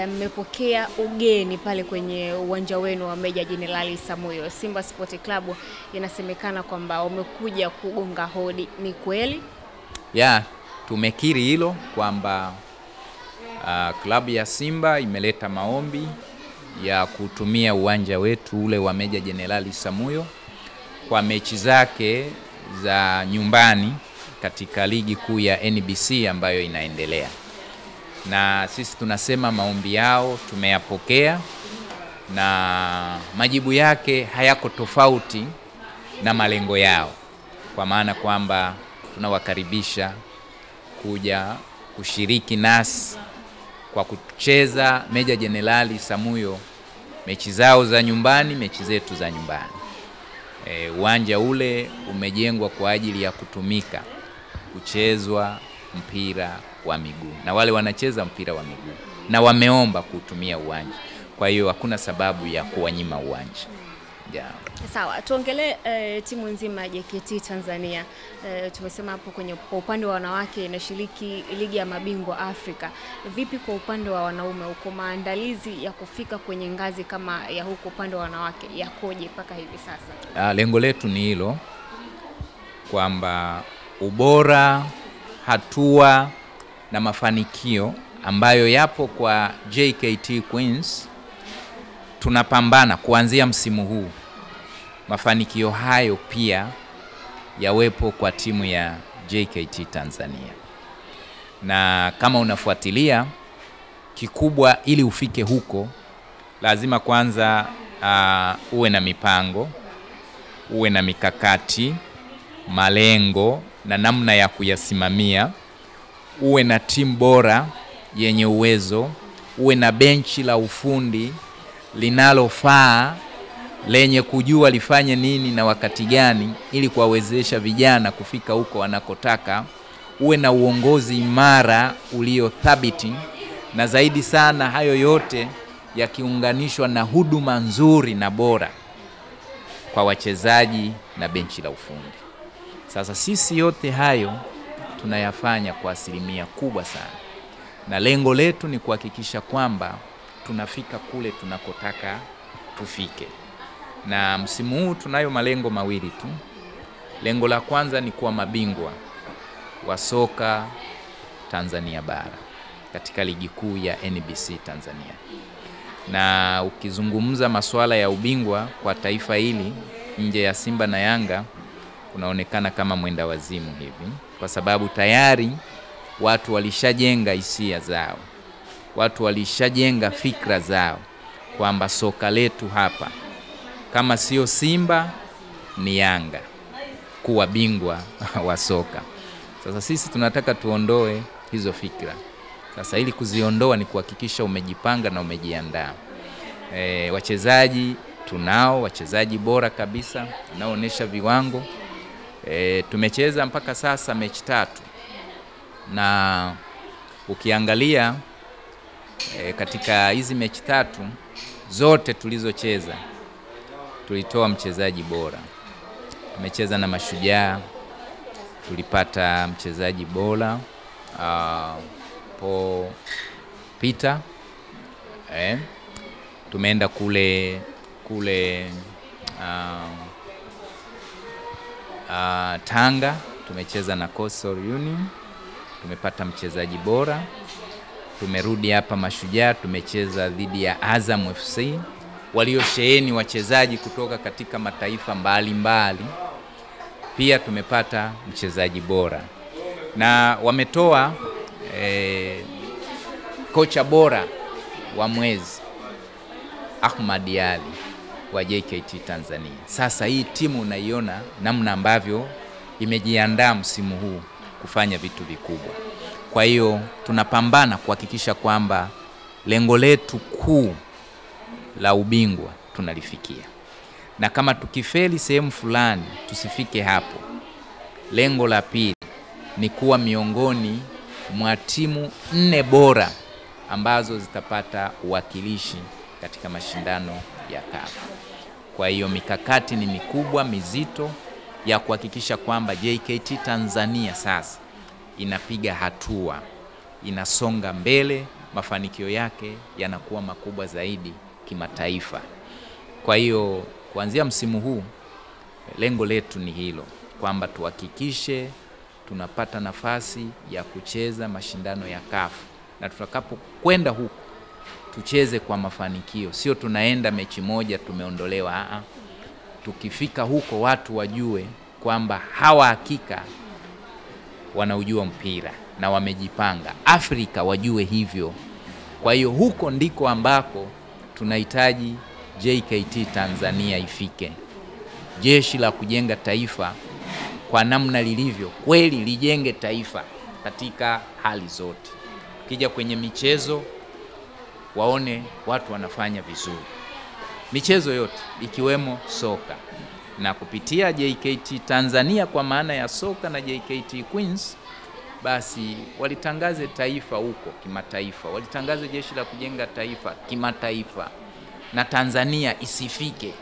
mmepokea ugeni pale kwenye uwanja wenu wa Meja Jenerali Isamuhyo. Simba Sport Club inasemekana kwamba wamekuja kugonga hodi, ni kweli? Ya, tumekiri hilo kwamba klabu ya Simba imeleta maombi ya kutumia uwanja wetu ule wa Meja Jenerali Isamuhyo kwa mechi zake za nyumbani katika ligi kuu ya NBC ambayo inaendelea. Na sisi tunasema maombi yao tumeyapokea na majibu yake hayako tofauti na malengo yao, kwa maana kwamba tunawakaribisha kuja kushiriki nasi kwa kucheza Meja Jenerali Isamuhyo mechi zao za nyumbani, mechi zetu za nyumbani. Uwanja ule umejengwa kwa ajili ya kutumika kuchezwa mpira wa miguu, na wale wanacheza mpira wa miguu na wameomba kutumia uwanja. Kwa hiyo hakuna sababu ya kuwanyima uwanja. Yeah. Sawa, tuongelee timu nzima ya JKT Tanzania. Tumesema hapo kwa upande wa wanawake inashiriki ligi ya mabingwa Afrika. Vipi kwa upande wa wanaume, uko maandalizi ya kufika kwenye ngazi kama ya huko upande wa wanawake yakoje mpaka hivi sasa? Lengo letu ni hilo, kwamba ubora, hatua na mafanikio ambayo yapo kwa JKT Queens tunapambana kuanzia msimu huu, mafanikio hayo pia yawepo kwa timu ya JKT Tanzania. Na kama unafuatilia, kikubwa ili ufike huko lazima kwanza uwe na mipango, uwe na mikakati, malengo na namna ya kuyasimamia, uwe na timu bora yenye uwezo, uwe na benchi la ufundi linalofaa lenye kujua lifanye nini na wakati gani ili kuwawezesha vijana kufika huko wanakotaka, uwe na uongozi imara ulio thabiti, na zaidi sana hayo yote yakiunganishwa na huduma nzuri na bora kwa wachezaji na benchi la ufundi. Sasa sisi yote hayo tunayafanya kwa asilimia kubwa sana, na lengo letu ni kuhakikisha kwamba tunafika kule tunakotaka tufike. Na msimu huu tunayo malengo mawili tu. Lengo la kwanza ni kuwa mabingwa wa soka Tanzania bara katika ligi kuu ya NBC Tanzania. Na ukizungumza masuala ya ubingwa kwa taifa hili nje ya Simba na Yanga, kunaonekana kama mwenda wazimu hivi, kwa sababu tayari watu walishajenga hisia zao, watu walishajenga fikra zao kwamba soka letu hapa kama sio Simba ni Yanga kuwa bingwa wa soka. Sasa sisi tunataka tuondoe hizo fikra. Sasa ili kuziondoa ni kuhakikisha umejipanga na umejiandaa. Wachezaji tunao, wachezaji bora kabisa wanaoonyesha viwango. Tumecheza mpaka sasa mechi 3. Na ukiangalia katika hizi mechi 3 zote tulizocheza tulitoa mchezaji bora. Tumecheza na Mashujaa, tulipata mchezaji bora Paul Peter. Tumeenda kule Tanga, tumecheza na Coastal Union, tumepata mchezaji bora. Tumerudi hapa Mashujaa, tumecheza dhidi ya Azam FC waliosheheni wachezaji kutoka katika mataifa mbalimbali. Pia tumepata mchezaji bora, na wametoa kocha bora wa mwezi Ahmad Ali wa JKT Tanzania. Sasa hii timu unaiona namna ambavyo imejiandaa msimu huu kufanya vitu vikubwa. Kwa hiyo tunapambana kuhakikisha kwamba lengo letu kuu la ubingwa tunalifikia. Na kama tukifeli sehemu fulani tusifike hapo, lengo la pili ni kuwa miongoni mwa timu 4 bora ambazo zitapata uwakilishi katika mashindano ya CAF. Kwa hiyo mikakati ni mikubwa mizito ya kuhakikisha kwamba JKT Tanzania sasa inapiga hatua, inasonga mbele mafanikio yake yanakuwa makubwa zaidi kimataifa. Kwa hiyo kuanzia msimu huu lengo letu ni hilo, kwamba tuhakikishe tunapata nafasi ya kucheza mashindano ya CAF, na tutakapokwenda huko tucheze kwa mafanikio, sio tunaenda mechi moja tumeondolewa. Tukifika huko watu wajue kwamba hawa hakika wanaujua mpira na wamejipanga. Afrika wajue hivyo. Kwa hiyo huko ndiko ambako tunahitaji JKT Tanzania ifike. Jeshi la kujenga taifa kwa namna lilivyo, kweli lijenge taifa katika hali zote. Kija kwenye michezo waone watu wanafanya vizuri, michezo yote ikiwemo soka, na kupitia JKT Tanzania kwa maana ya soka na JKT Queens, basi walitangaze taifa huko kimataifa, walitangaze jeshi la kujenga taifa kimataifa, na Tanzania isifike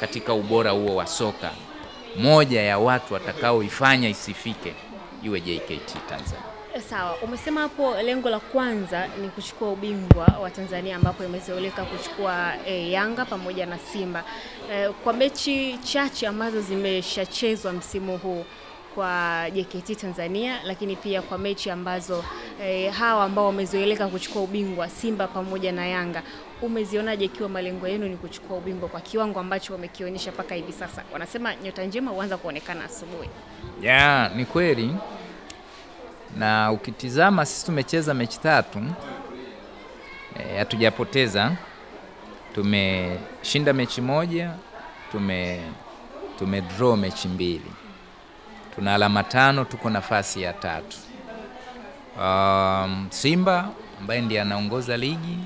katika ubora huo wa soka. Moja ya watu watakaoifanya isifike iwe JKT Tanzania. Sawa, umesema hapo lengo la kwanza ni kuchukua ubingwa wa Tanzania, ambapo imezoeleka kuchukua Yanga pamoja na Simba. Kwa mechi chache ambazo zimeshachezwa msimu huu kwa JKT Tanzania, lakini pia kwa mechi ambazo hawa ambao wamezoeleka kuchukua ubingwa Simba pamoja na Yanga, umezionaje ikiwa malengo yenu ni kuchukua ubingwa kwa kiwango ambacho wamekionyesha mpaka hivi sasa? Wanasema nyota njema huanza kuonekana asubuhi. Ni kweli. Na ukitizama sisi tumecheza mechi 3, hatujapoteza. Tumeshinda mechi 1, tume draw mechi 2. Tuna alama 5, tuko nafasi ya 3. Simba ambaye ndiye anaongoza ligi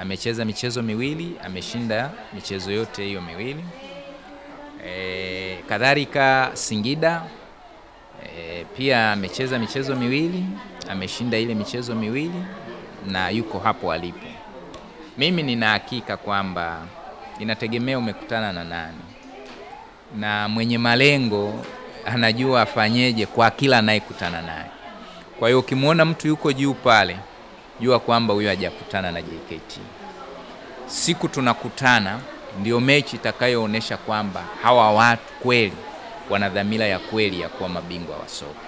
amecheza michezo 2, ameshinda michezo yote hiyo 2. Kadhalika Singida pia amecheza michezo 2, ameshinda ile michezo 2 na yuko hapo alipo. Mimi nina hakika kwamba inategemea umekutana na nani, na mwenye malengo anajua afanyeje kwa kila anayekutana naye. Kwa hiyo ukimwona mtu yuko juu pale, jua kwamba huyo hajakutana na JKT. Siku tunakutana ndio mechi itakayoonesha kwamba hawa watu kweli wana dhamira ya kweli ya kuwa mabingwa wa soka.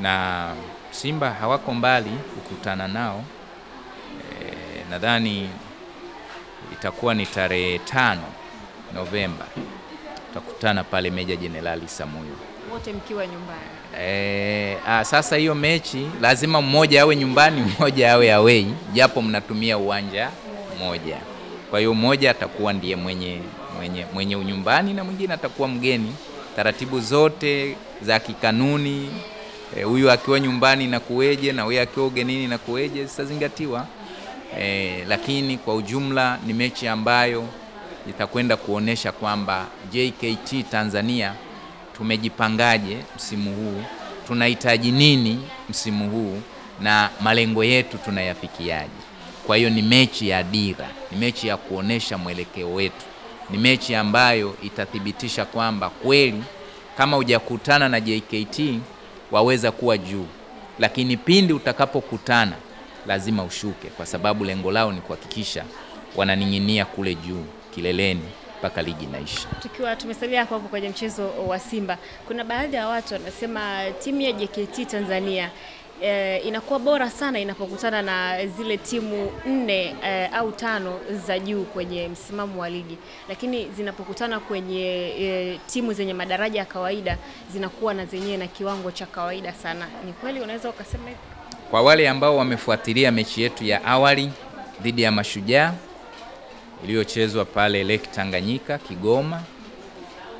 Na Simba hawako mbali kukutana nao. Nadhani itakuwa ni tarehe 5 Novemba. Tutakutana pale Meja Jenerali Samuyo. Wote mkiwa nyumbani. Sasa hiyo mechi lazima mmoja awe nyumbani, mmoja awe away, japo mnatumia uwanja mmoja. Kwa hiyo mmoja atakuwa ndiye mwenye unyumbani na mwingine atakuwa mgeni. Taratibu zote za kikanuni, huyu akiwa nyumbani na kuweje na huyu akiwa ugenini na kuweje zitazingatiwa. Lakini kwa ujumla ni mechi ambayo itakwenda kuonesha kwamba JKT Tanzania tumejipangaje msimu huu, tunahitaji nini msimu huu, na malengo yetu tunayafikiaje. Kwa hiyo ni mechi ya dira, ni mechi ya kuonesha mwelekeo wetu, ni mechi ambayo itathibitisha kwamba kweli kama hujakutana na JKT waweza kuwa juu, lakini pindi utakapokutana lazima ushuke, kwa sababu lengo lao ni kuhakikisha wananing'inia kule juu kileleni mpaka ligi inaisha. Tukiwa tumesalia hapo kwenye mchezo wa Simba, kuna baadhi ya watu wanasema timu ya JKT Tanzania inakuwa bora sana inapokutana na zile timu 4 au 5 za juu kwenye msimamo wa ligi, lakini zinapokutana kwenye timu zenye madaraja ya kawaida zinakuwa na zenyewe na kiwango cha kawaida sana. Ni kweli unaweza ukasema hivyo? Kwa wale ambao wamefuatilia mechi yetu ya awali dhidi ya Mashujaa iliyochezwa pale Lake Tanganyika Kigoma,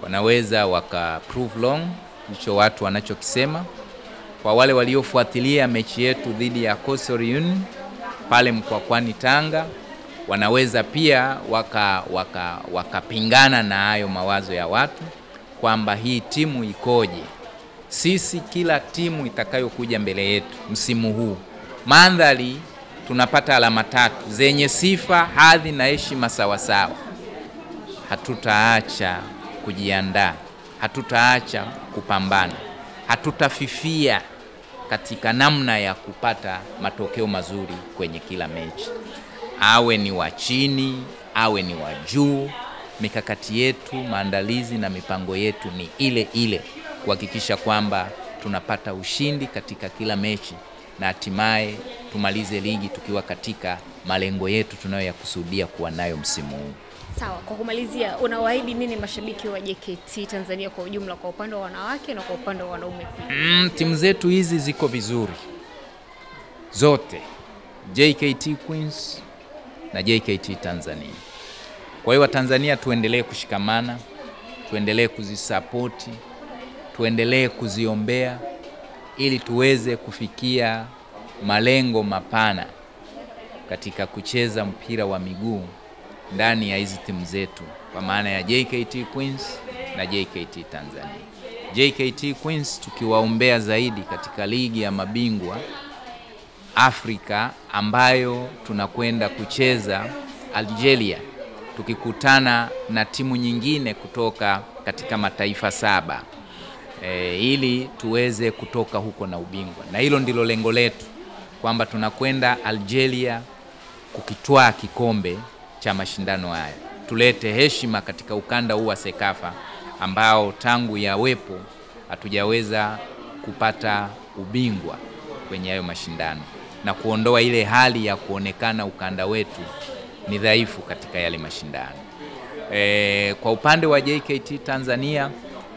wanaweza waka prove long hicho watu wanachokisema. Kwa wale waliofuatilia mechi yetu dhidi ya Coastal Union pale Mkwakwani Tanga, wanaweza pia wakapingana na hayo mawazo ya watu kwamba hii timu ikoje. Sisi kila timu itakayokuja mbele yetu msimu huu, mandhari tunapata alama 3 zenye sifa, hadhi na heshima sawasawa. Hatutaacha kujiandaa, hatutaacha kupambana, hatutafifia katika namna ya kupata matokeo mazuri kwenye kila mechi. Awe ni wa chini, awe ni wa juu, mikakati yetu, maandalizi na mipango yetu ni ile ile kuhakikisha kwamba tunapata ushindi katika kila mechi na hatimaye tumalize ligi tukiwa katika malengo yetu tunayoyakusudia kuwa nayo msimu huu. Sawa, kwa kumalizia, unawaahidi nini mashabiki wa JKT Tanzania kwa ujumla, kwa upande wa wanawake na kwa upande wa wanaume pia? Timu zetu hizi ziko vizuri zote, JKT Queens na JKT Tanzania. Kwa hiyo Tanzania tuendelee kushikamana, tuendelee kuzisapoti, tuendelee kuziombea ili tuweze kufikia malengo mapana katika kucheza mpira wa miguu ndani ya hizi timu zetu, kwa maana ya JKT Queens na JKT Tanzania. JKT Queens tukiwaombea zaidi katika ligi ya mabingwa Afrika ambayo tunakwenda kucheza Algeria, tukikutana na timu nyingine kutoka katika mataifa 7 ili tuweze kutoka huko na ubingwa. Na hilo ndilo lengo letu, kwamba tunakwenda Algeria kukitwaa kikombe cha mashindano haya. Tulete heshima katika ukanda huu wa Sekafa ambao tangu yawepo hatujaweza kupata ubingwa kwenye hayo mashindano, na kuondoa ile hali ya kuonekana ukanda wetu ni dhaifu katika yale mashindano. Kwa upande wa JKT Tanzania,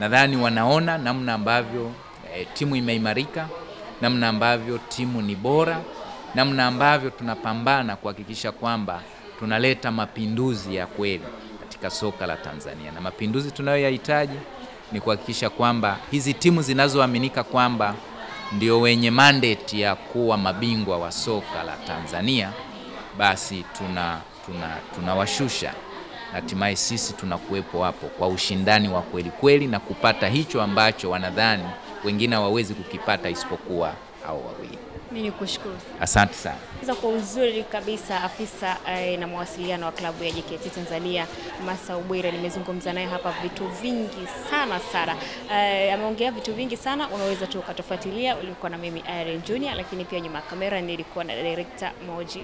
nadhani wanaona namna ambavyo timu imeimarika, namna ambavyo timu ni bora, namna ambavyo tunapambana kuhakikisha kwamba tunaleta mapinduzi ya kweli katika soka la Tanzania. Na mapinduzi tunayoyahitaji ni kuhakikisha kwamba hizi timu zinazoaminika kwamba ndio wenye mandate ya kuwa mabingwa wa soka la Tanzania, basi tunawashusha, hatimaye sisi tunakuwepo hapo kwa ushindani wa kweli kweli na kupata hicho ambacho wanadhani wengine hawawezi kukipata isipokuwa hao wawili. Mimi nikushukuru. Asante sana. Kwa uzuri kabisa, afisa na mawasiliano wa klabu ya JKT Tanzania Massa Ubwire, nimezungumza naye hapa vitu vingi sana. Ameongea vitu vingi sana, unaweza tu ukatufuatilia. Ulikuwa na mimi Irene Junior, lakini pia nyuma ya kamera nilikuwa na director Moji.